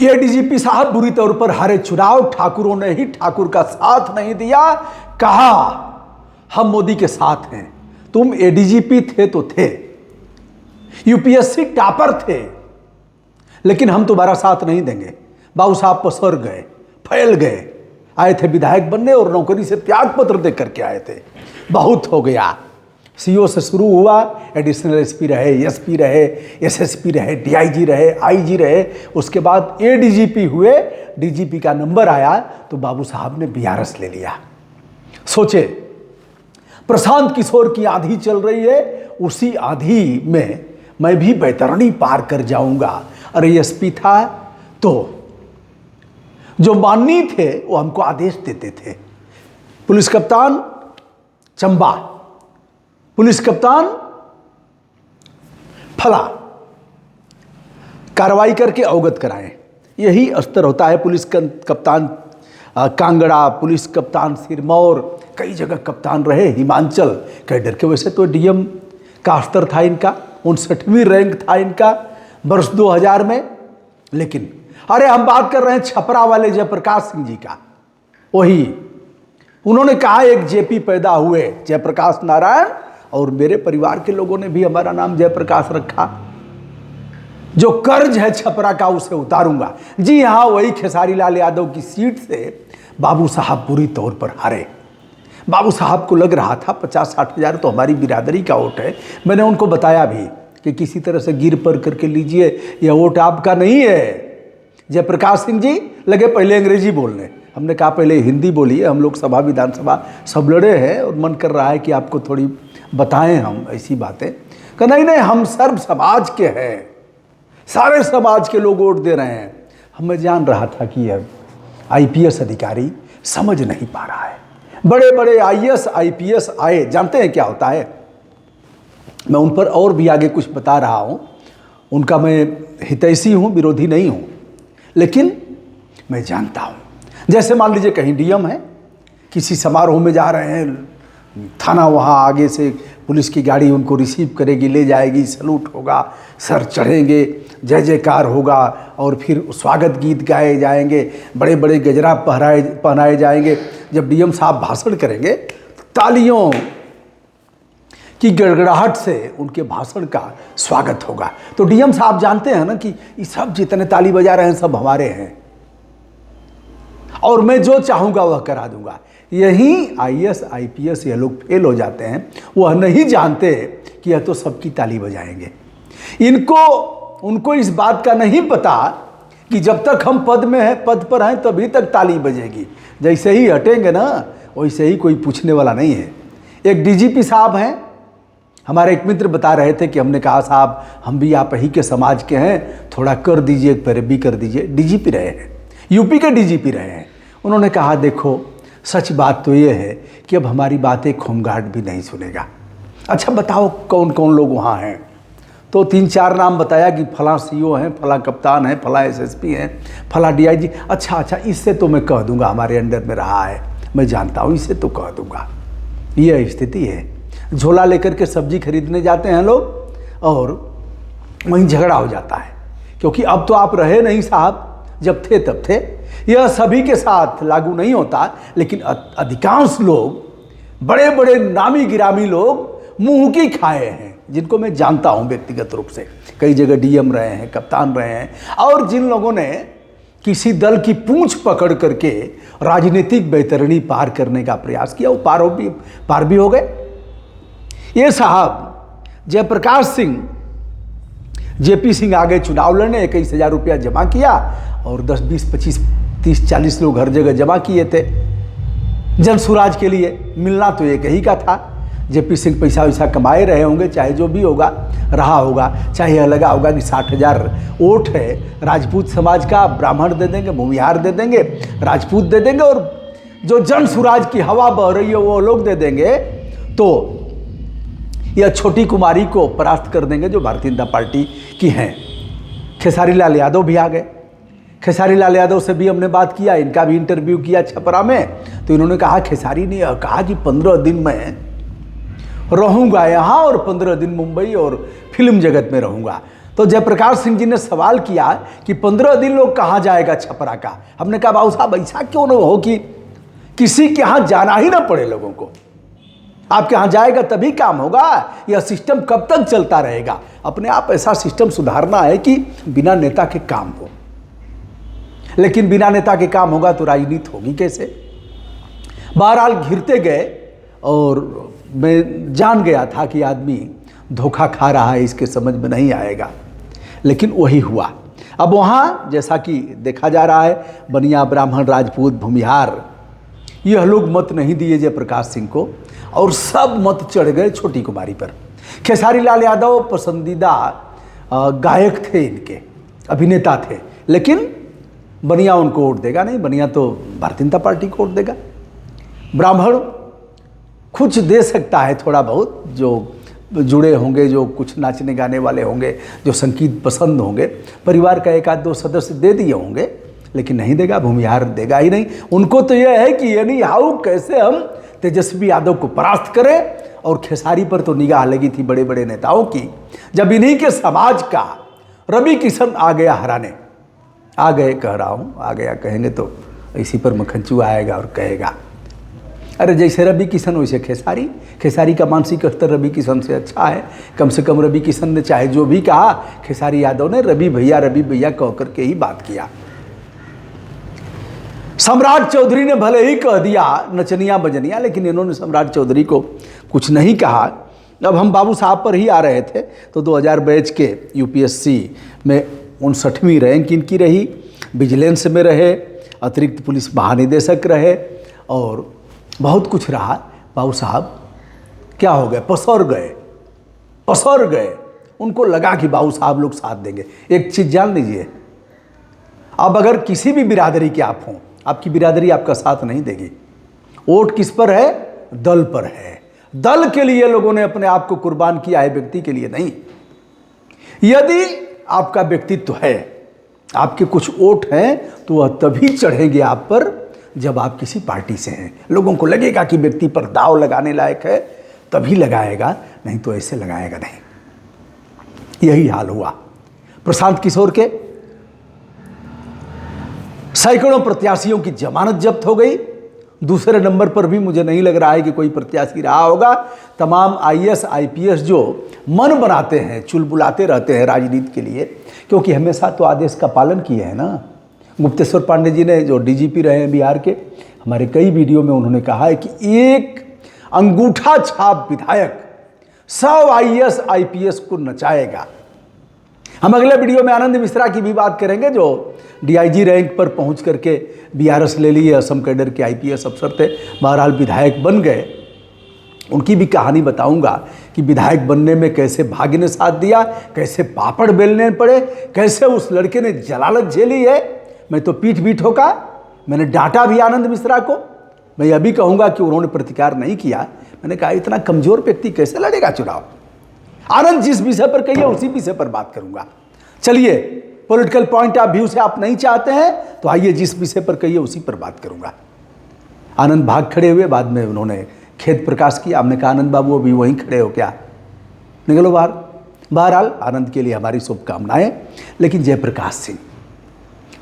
ये डीजीपी साहब बुरी तौर पर हारे चुनाव, ठाकुरों ने ही ठाकुर का साथ नहीं दिया, कहा हम मोदी के साथ हैं। तुम एडीजीपी थे तो थे, यूपीएससी टॉपर थे, लेकिन हम तुम्हारा साथ नहीं देंगे। बाबू साहब पसर गए, फैल गए, आए थे विधायक बनने और नौकरी से त्याग पत्र दे करके आए थे। बहुत हो गया, सीओ से शुरू हुआ, एडिशनल एसपी रहे, एसपी रहे, एसएसपी रहे, डीआईजी रहे, आईजी रहे, उसके बाद एडीजीपी हुए। डीजीपी का नंबर आया तो बाबू साहब ने बीआरएस ले लिया। सोचे प्रशांत किशोर की आंधी चल रही है, उसी आंधी में मैं भी बैतरणी पार कर जाऊंगा। अरे एसपी था तो जो माननीय थे वो हमको आदेश देते थे, पुलिस कप्तान चंबा, पुलिस कप्तान फला, कार्रवाई करके अवगत कराएं। यही स्तर होता है। पुलिस कप्तान कांगड़ा, पुलिस कप्तान सिरमौर, कई जगह कप्तान रहे, हिमाचल कैडर के। वैसे तो डीएम का स्तर था इनका, 59वीं रैंक था इनका वर्ष 2000 में। लेकिन अरे हम बात कर रहे हैं छपरा वाले जयप्रकाश सिंह जी का। वही उन्होंने कहा एक जेपी पैदा हुए, जयप्रकाश नारायण, और मेरे परिवार के लोगों ने भी हमारा नाम जयप्रकाश रखा। जो कर्ज है छपरा का उसे उतारूंगा। जी हाँ, वही खेसारी लाल यादव की सीट से बाबू साहब बुरी तौर पर हारे। बाबू साहब को लग रहा था 50-60 हज़ार तो हमारी बिरादरी का वोट है। मैंने उनको बताया भी कि किसी तरह से गिर पर करके लीजिए, यह वोट आपका नहीं है। जयप्रकाश सिंह जी लगे पहले अंग्रेजी बोलने, हमने कहा पहले हिंदी बोलिए, हम लोग सभा विधानसभा सब लड़े हैं और मन कर रहा है कि आपको थोड़ी बताएं हम ऐसी बातें। कहा नहीं नहीं, हम सर्व समाज के हैं, सारे समाज के लोग वोट दे रहे हैं। हमें जान रहा था कि यह आईपीएस अधिकारी समझ नहीं पा रहा है। बड़े बड़े आईएएस आईपीएस आए, जानते हैं क्या होता है? मैं उन पर और भी आगे कुछ बता रहा हूँ। उनका मैं हितैषी हूँ, विरोधी नहीं हूँ, लेकिन मैं जानता हूँ। जैसे मान लीजिए कहीं डीएम है, किसी समारोह में जा रहे हैं, थाना वहाँ आगे से पुलिस की गाड़ी उनको रिसीव करेगी, ले जाएगी, सैल्यूट होगा, सर चढ़ेंगे, जय जयकार होगा और फिर स्वागत गीत गाए जाएंगे, बड़े बड़े गजरा पहनाए जाएंगे। जब डीएम साहब भाषण करेंगे तालियों की गड़गड़ाहट से उनके भाषण का स्वागत होगा। तो डीएम साहब जानते हैं ना कि ये सब जितने ताली बजा रहे हैं सब हमारे हैं और मैं जो चाहूँगा वह करा दूंगा। यही आईएएस आईपीएस ये लोग फेल हो जाते हैं। वह नहीं जानते कि यह तो सबकी ताली बजाएंगे। उनको इस बात का नहीं पता कि जब तक हम पद में हैं, पद पर हैं, तभी तक ताली बजेगी। जैसे ही हटेंगे ना, वैसे ही कोई पूछने वाला नहीं है। एक डीजीपी साहब हैं, हमारे एक मित्र बता रहे थे कि हमने कहा साहब हम भी आप ही के समाज के हैं, थोड़ा कर दीजिए, पैरवी कर दीजिए। डीजीपी रहे हैं, यूपी के डीजीपी रहे हैं। उन्होंने कहा देखो सच बात तो ये है कि अब हमारी बातें होमगार्ड भी नहीं सुनेगा। अच्छा बताओ कौन कौन लोग वहाँ हैं? तो 3-4 नाम बताया कि फला सीओ हैं, फला कप्तान है, फला एसएसपी हैं, फला डीआईजी। अच्छा इससे तो मैं कह दूंगा, हमारे अंडर में रहा है, मैं जानता हूँ, इससे तो कह दूंगा। यह स्थिति है। झोला लेकर के सब्जी खरीदने जाते हैं लोग और वहीं झगड़ा हो जाता है, क्योंकि अब तो आप रहे नहीं साहब, जब थे तब थे। यह सभी के साथ लागू नहीं होता, लेकिन अधिकांश लोग, बड़े बड़े नामी गिरामी लोग मुंह की खाए हैं, जिनको मैं जानता हूं व्यक्तिगत रूप से। कई जगह डीएम रहे हैं, कप्तान रहे हैं, और जिन लोगों ने किसी दल की पूंछ पकड़ करके राजनीतिक बैतरणी पार करने का प्रयास किया, वो पार भी हो गए। ये साहब जयप्रकाश सिंह, जेपी सिंह आगे चुनाव लड़ने 21,000 रुपया जमा किया और 10, 20, 25, 30, 40 लोग हर जगह जमा किए थे जन सुराज के लिए। मिलना तो एक ही का था। जेपी सिंह पैसा वैसा कमाए रहे होंगे, चाहे जो भी होगा रहा होगा, चाहे यह लगा होगा कि 60,000 वोट है राजपूत समाज का, ब्राह्मण दे देंगे, भूमिहार दे देंगे, राजपूत दे देंगे, और जो जन सुराज की हवा बह रही है वो लोग दे देंगे, तो यह छोटी कुमारी को परास्त कर देंगे जो भारतीय जनता पार्टी की हैं। खेसारी लाल यादव भी आ गए। खेसारी लाल यादव से भी हमने बात किया, इनका भी इंटरव्यू किया छपरा में। तो इन्होंने कहा, खेसारी ने कहा कि 15 दिन में रहूँगा यहाँ और 15 दिन मुंबई और फिल्म जगत में रहूँगा। तो जयप्रकाश सिंह जी ने सवाल किया कि 15 दिन लोग कहाँ जाएगा छपरा का। हमने कहा बाबू साहब ऐसा क्यों न हो कि किसी के यहाँ जाना ही ना पड़े लोगों को। आपके यहाँ जाएगा तभी काम होगा, यह सिस्टम कब तक चलता रहेगा। अपने आप ऐसा सिस्टम सुधारना है कि बिना नेता के काम हो। लेकिन बिना नेता के काम होगा तो राजनीति होगी कैसे। बहरहाल घिरते गए और मैं जान गया था कि आदमी धोखा खा रहा है, इसके समझ में नहीं आएगा, लेकिन वही हुआ। अब वहाँ जैसा कि देखा जा रहा है, बनिया, ब्राह्मण, राजपूत, भूमिहार, यह लोग मत नहीं दिए जयप्रकाश सिंह को और सब मत चढ़ गए छोटी कुमारी पर। खेसारी लाल यादव पसंदीदा गायक थे, इनके अभिनेता थे, लेकिन बनिया उनको वोट देगा नहीं। बनिया तो भारतीय जनता पार्टी को वोट देगा। ब्राह्मण कुछ दे सकता है थोड़ा बहुत, जो जुड़े होंगे, जो कुछ नाचने गाने वाले होंगे, जो संगीत पसंद होंगे, परिवार का एक आध दो सदस्य दे दिए होंगे, लेकिन नहीं देगा। भूमिहार देगा ही नहीं। उनको तो यह है कि यानी हाउ कैसे हम तेजस्वी यादव को परास्त करें। और खेसारी पर तो निगाह लगी थी बड़े बड़े नेताओं की, जब इन्हीं के समाज का रवि किशन आ गया हराने। आ गए कह रहा हूँ, आ गया कहेंगे तो इसी पर मक्खनचू आएगा और कहेगा अरे जैसे रवि किशन वैसे खेसारी। खेसारी का मानसिक स्तर रवि किशन से अच्छा है। कम से कम रवि किशन ने चाहे जो भी कहा, खेसारी यादव ने रवि भैया कह करके ही बात किया। सम्राट चौधरी ने भले ही कह दिया नचनिया बजनिया, लेकिन इन्होंने सम्राट चौधरी को कुछ नहीं कहा। अब हम बाबू साहब पर ही आ रहे थे तो 2000 बैच के यूपीएससी में 59वीं रैंक इनकी रही, विजिलेंस में रहे, अतिरिक्त पुलिस महानिदेशक रहे और बहुत कुछ रहा। बाबू साहब क्या हो गए, पसर गए। उनको लगा कि बाबू साहब लोग साथ देंगे। एक चीज़ जान लीजिए, अब अगर किसी भी बिरादरी के आप हों, आपकी बिरादरी आपका साथ नहीं देगी। वोट किस पर है? दल पर है। दल के लिए लोगों ने अपने आप को कुर्बान किया है, व्यक्ति के लिए नहीं। यदि आपका व्यक्तित्व है, आपके कुछ वोट हैं, तो वह तभी चढ़ेंगे आप पर जब आप किसी पार्टी से हैं। लोगों को लगेगा कि व्यक्ति पर दाव लगाने लायक है, तभी लगाएगा, नहीं तो ऐसे लगाएगा नहीं। यही हाल हुआ। प्रशांत किशोर के सैकड़ों प्रत्याशियों की जमानत जब्त हो गई। दूसरे नंबर पर भी मुझे नहीं लग रहा है कि कोई प्रत्याशी रहा होगा। तमाम आईएएस आईपीएस जो मन बनाते हैं, चुलबुलाते रहते हैं राजनीति के लिए, क्योंकि हमेशा तो आदेश का पालन किए हैं ना। गुप्तेश्वर पांडे जी ने, जो डीजीपी रहे हैं बिहार के, हमारे कई वीडियो में उन्होंने कहा है कि एक अंगूठा छाप विधायक 100 आईएएस आईपीएस को नचाएगा। हम अगले वीडियो में आनंद मिश्रा की भी बात करेंगे, जो डीआईजी रैंक पर पहुंच करके बीआरएस ले लिए, असम कैडर के आईपीएस अफसर थे, बहरहाल विधायक बन गए। उनकी भी कहानी बताऊंगा कि विधायक बनने में कैसे भाग्य ने साथ दिया, कैसे पापड़ बेलने पड़े, कैसे उस लड़के ने जलालत झेली है। मैं तो पीठ भी ठोका, मैंने डांटा भी आनंद मिश्रा को। मैं यह भी कहूँगा कि उन्होंने प्रतिकार नहीं किया। मैंने कहा इतना कमज़ोर व्यक्ति कैसे लड़ेगा चुनाव। आनंद जिस विषय पर कहिए उसी विषय पर बात करूँगा। चलिए, पॉलिटिकल पॉइंट ऑफ व्यू से आप नहीं चाहते हैं तो आइए जिस विषय पर कहिए उसी पर बात करूँगा। आनंद भाग खड़े हुए, बाद में उन्होंने खेद प्रकाश किया। हमने कहा आनंद बाबू अभी वहीं खड़े हो क्या, निकलो बाहर। बहरहाल आनंद के लिए हमारी शुभकामनाएं। लेकिन जयप्रकाश सिंह,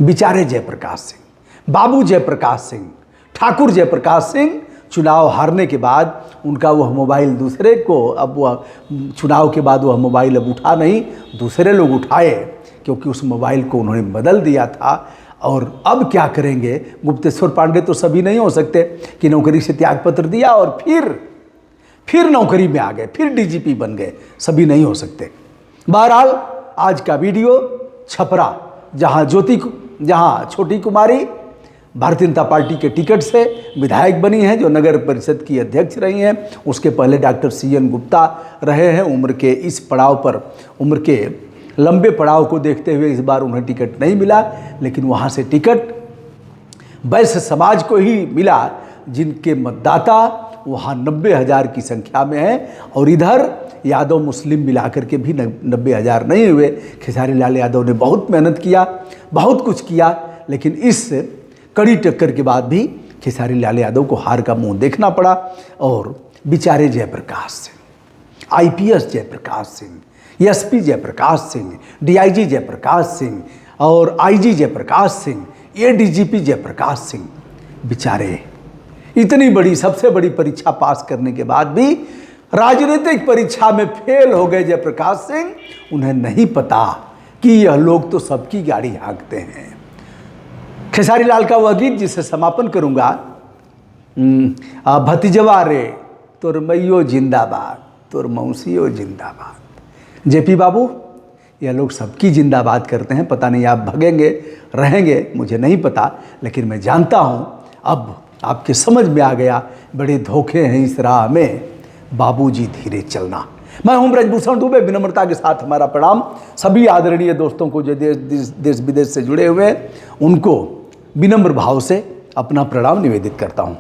बिचारे जयप्रकाश सिंह, बाबू जयप्रकाश सिंह, ठाकुर जयप्रकाश सिंह, चुनाव हारने के बाद उनका वह मोबाइल दूसरे को, अब वह चुनाव के बाद वह मोबाइल अब उठा नहीं, दूसरे लोग उठाए, क्योंकि उस मोबाइल को उन्होंने बदल दिया था। और अब क्या करेंगे? गुप्तेश्वर पांडे तो सभी नहीं हो सकते कि नौकरी से त्यागपत्र दिया और फिर नौकरी में आ गए, फिर डीजीपी बन गए, सभी नहीं हो सकते। बहरहाल आज का वीडियो छपरा, जहां छोटी कुमारी भारतीय जनता पार्टी के टिकट से विधायक बनी हैं, जो नगर परिषद की अध्यक्ष रही हैं। उसके पहले डॉक्टर सीएन गुप्ता रहे हैं। उम्र के इस पड़ाव पर, उम्र के लंबे पड़ाव को देखते हुए इस बार उन्हें टिकट नहीं मिला, लेकिन वहाँ से टिकट वैश्य समाज को ही मिला, जिनके मतदाता वहाँ 90,000 की संख्या में हैं। और इधर यादव मुस्लिम मिलाकर के भी 90,000 नहीं हुए। खेसारी लाल यादव ने बहुत मेहनत किया, बहुत कुछ किया, लेकिन इस कड़ी टक्कर के बाद भी खेसारी लाल यादव को हार का मुंह देखना पड़ा। और बेचारे Jayprakash Singh, IPS Jayprakash Singh, SP Jayprakash Singh, DIG Jayprakash Singh और आईजी जयप्रकाश सिंह, एडीजीपी जयप्रकाश सिंह, बेचारे इतनी बड़ी सबसे बड़ी परीक्षा पास करने के बाद भी राजनीतिक परीक्षा में फेल हो गए जयप्रकाश सिंह। उन्हें नहीं पता कि यह लोग तो सबकी गाड़ी हाँकते हैं। खेसारी लाल का वह गीत जिसे समापन करूंगा, भतीजवा रे तोर मैयो जिंदाबाद, तोर मौसियो जिंदाबाद। जेपी बाबू, यह लोग सबकी जिंदाबाद करते हैं। पता नहीं आप भगेंगे रहेंगे, मुझे नहीं पता, लेकिन मैं जानता हूँ अब आपके समझ में आ गया बड़े धोखे हैं इस राह में, बाबूजी धीरे चलना। मैं हूं ब्रजभूषण दुबे, विनम्रता के साथ हमारा प्रणाम सभी आदरणीय दोस्तों को जो देश विदेश से जुड़े हुए हैं, उनको विनम्र भाव से अपना प्रणाम निवेदित करता हूं।